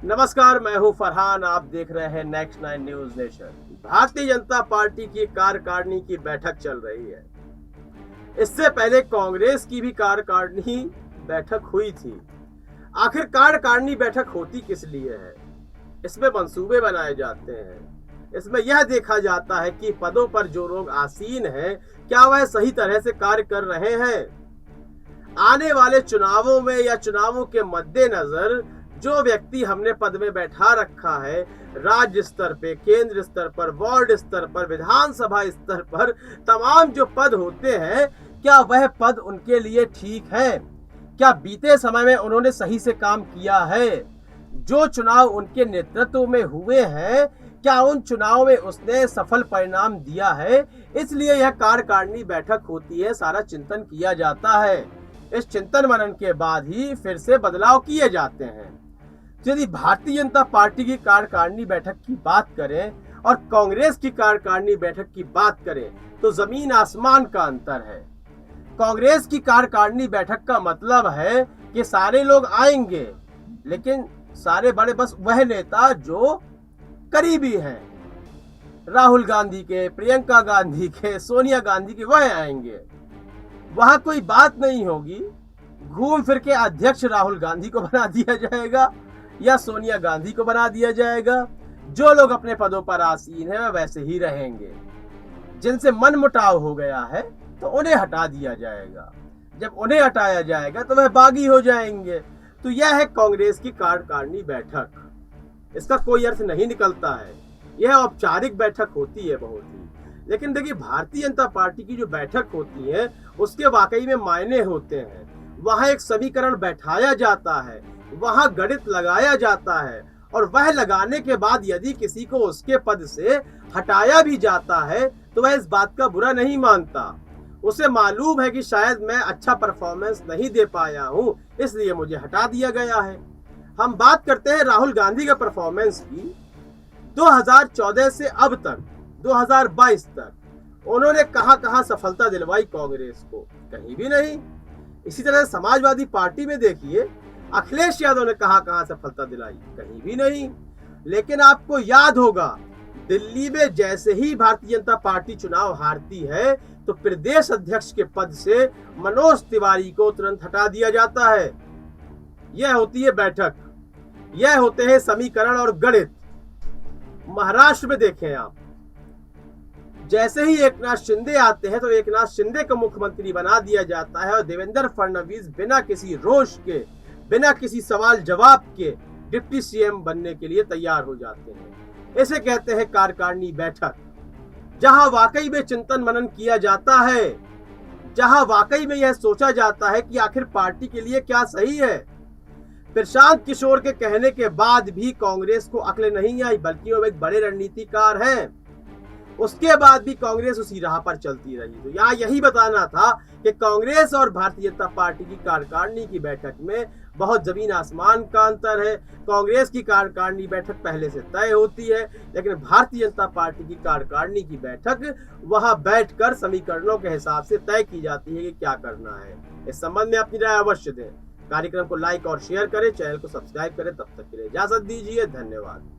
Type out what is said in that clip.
नमस्कार, मैं हूं फरहान। आप देख रहे हैं next 9 news nation. Bharatiya Janata party की कार्यकारिणी की बैठक चल रही है। इससे पहले कांग्रेस की भी कार्यकारिणी बैठक हुई थी। आखिर कार्यकारिणी बैठक होती किस लिए है? इसमें मंसूबे बनाए जाते हैं। इसमें यह देखा जाता है कि पदों पर जो लोग आसीन हैं, क्या वह सही तरह से कार्य कर रहे हैं। आने वाले चुनावों में या चुनावों के मद्देनजर जो व्यक्ति हमने पद में बैठा रखा है, राज्य स्तर पे, केंद्र स्तर पर, वार्ड स्तर पर, विधानसभा स्तर पर, तमाम जो पद होते हैं, क्या वह पद उनके लिए ठीक है? क्या बीते समय में उन्होंने सही से काम किया है? जो चुनाव उनके नेतृत्व में हुए हैं, क्या उन चुनाव में उसने सफल परिणाम दिया है? इसलिए यह कार्यकारिणी बैठक होती है, सारा चिंतन किया जाता है। इस चिंतन मनन के बाद ही फिर से बदलाव किए जाते हैं। यदि भारतीय जनता पार्टी की कार्यकारिणी बैठक की बात करें और कांग्रेस की कार्यकारिणी बैठक की बात करें, तो जमीन आसमान का अंतर है। कांग्रेस की कार्यकारिणी बैठक का मतलब है कि सारे लोग आएंगे, लेकिन सारे बड़े बस वह नेता जो करीबी हैं, राहुल गांधी के, प्रियंका गांधी के, सोनिया गांधी के, वह आएंगे। वहां कोई बात नहीं होगी। घूम फिर के अध्यक्ष राहुल गांधी को बना दिया जाएगा या सोनिया गांधी को बना दिया जाएगा। जो लोग अपने पदों पर आसीन हैं, वह वैसे ही रहेंगे। जिनसे मनमुटाव हो गया है, तो उन्हें हटा दिया जाएगा। जब उन्हें हटाया जाएगा तो वह बागी हो जाएंगे। तो यह है कांग्रेस की कार्यकारिणी बैठक। इसका कोई अर्थ नहीं निकलता है। यह औपचारिक बैठक होती है बहुत ही। लेकिन देखिए, भारतीय जनता पार्टी की जो बैठक होती है, उसके वाकई में मायने होते हैं। वहां एक समीकरण बैठाया जाता है, वहां गणित लगाया जाता है, और वह लगाने के बाद यदि किसी को उसके पद से हटाया भी जाता है, तो वह इस बात का बुरा नहीं मानता। उसे मालूम है कि शायद मैं अच्छा परफॉर्मेंस नहीं दे पाया हूं, इसलिए मुझे हटा दिया गया है। हम बात करते हैं राहुल गांधी के परफॉर्मेंस की। 2014 से अब तक 2022 तक उन्होंने कहां सफलता दिलवाई कांग्रेस को? कहीं भी नहीं। इसी तरह समाजवादी पार्टी में देखिए, अखिलेश यादव ने कहां सफलता दिलाई? कहीं भी नहीं। लेकिन आपको याद होगा, दिल्ली में जैसे ही भारतीय जनता पार्टी चुनाव हारती है, तो प्रदेश अध्यक्ष के पद से मनोज तिवारी को तुरंत हटा दिया जाता है। यह होती है बैठक, यह होते हैं समीकरण और गणित। महाराष्ट्र में देखें आप, जैसे ही एकनाथ शिंदे आते हैं, तो एकनाथ शिंदे को मुख्यमंत्री बना दिया जाता है और देवेंद्र फडणवीस बिना किसी रोष के, बिना किसी सवाल जवाब के डिप्टी सीएम बनने के लिए तैयार हो जाते हैं। इसे कहते हैं कार्यकारिणी बैठक, जहां वाकई में चिंतन मनन किया जाता है, जहां वाकई में यह सोचा जाता है कि आखिर पार्टी के लिए क्या सही है। प्रशांत किशोर के कहने के बाद भी कांग्रेस को अक्ल नहीं आई, बल्कि वो एक बड़े रणनीतिकार हैं। उसके बाद भी कांग्रेस उसी राह पर चलती रही। तो यहाँ यही बताना था कि कांग्रेस और भारतीय जनता पार्टी की कार्यकारिणी की बैठक में बहुत जमीन आसमान का अंतर है। कांग्रेस की कार्यकारिणी बैठक पहले से तय होती है, लेकिन भारतीय जनता पार्टी की कार्यकारिणी की बैठक वहां बैठकर समीकरणों के हिसाब से तय की जाती है कि क्या करना है। इस संबंध में अपनी राय अवश्य दें। कार्यक्रम को लाइक और शेयर करें, चैनल को सब्सक्राइब करें। तब तक के लिए इजाजत दीजिए। धन्यवाद।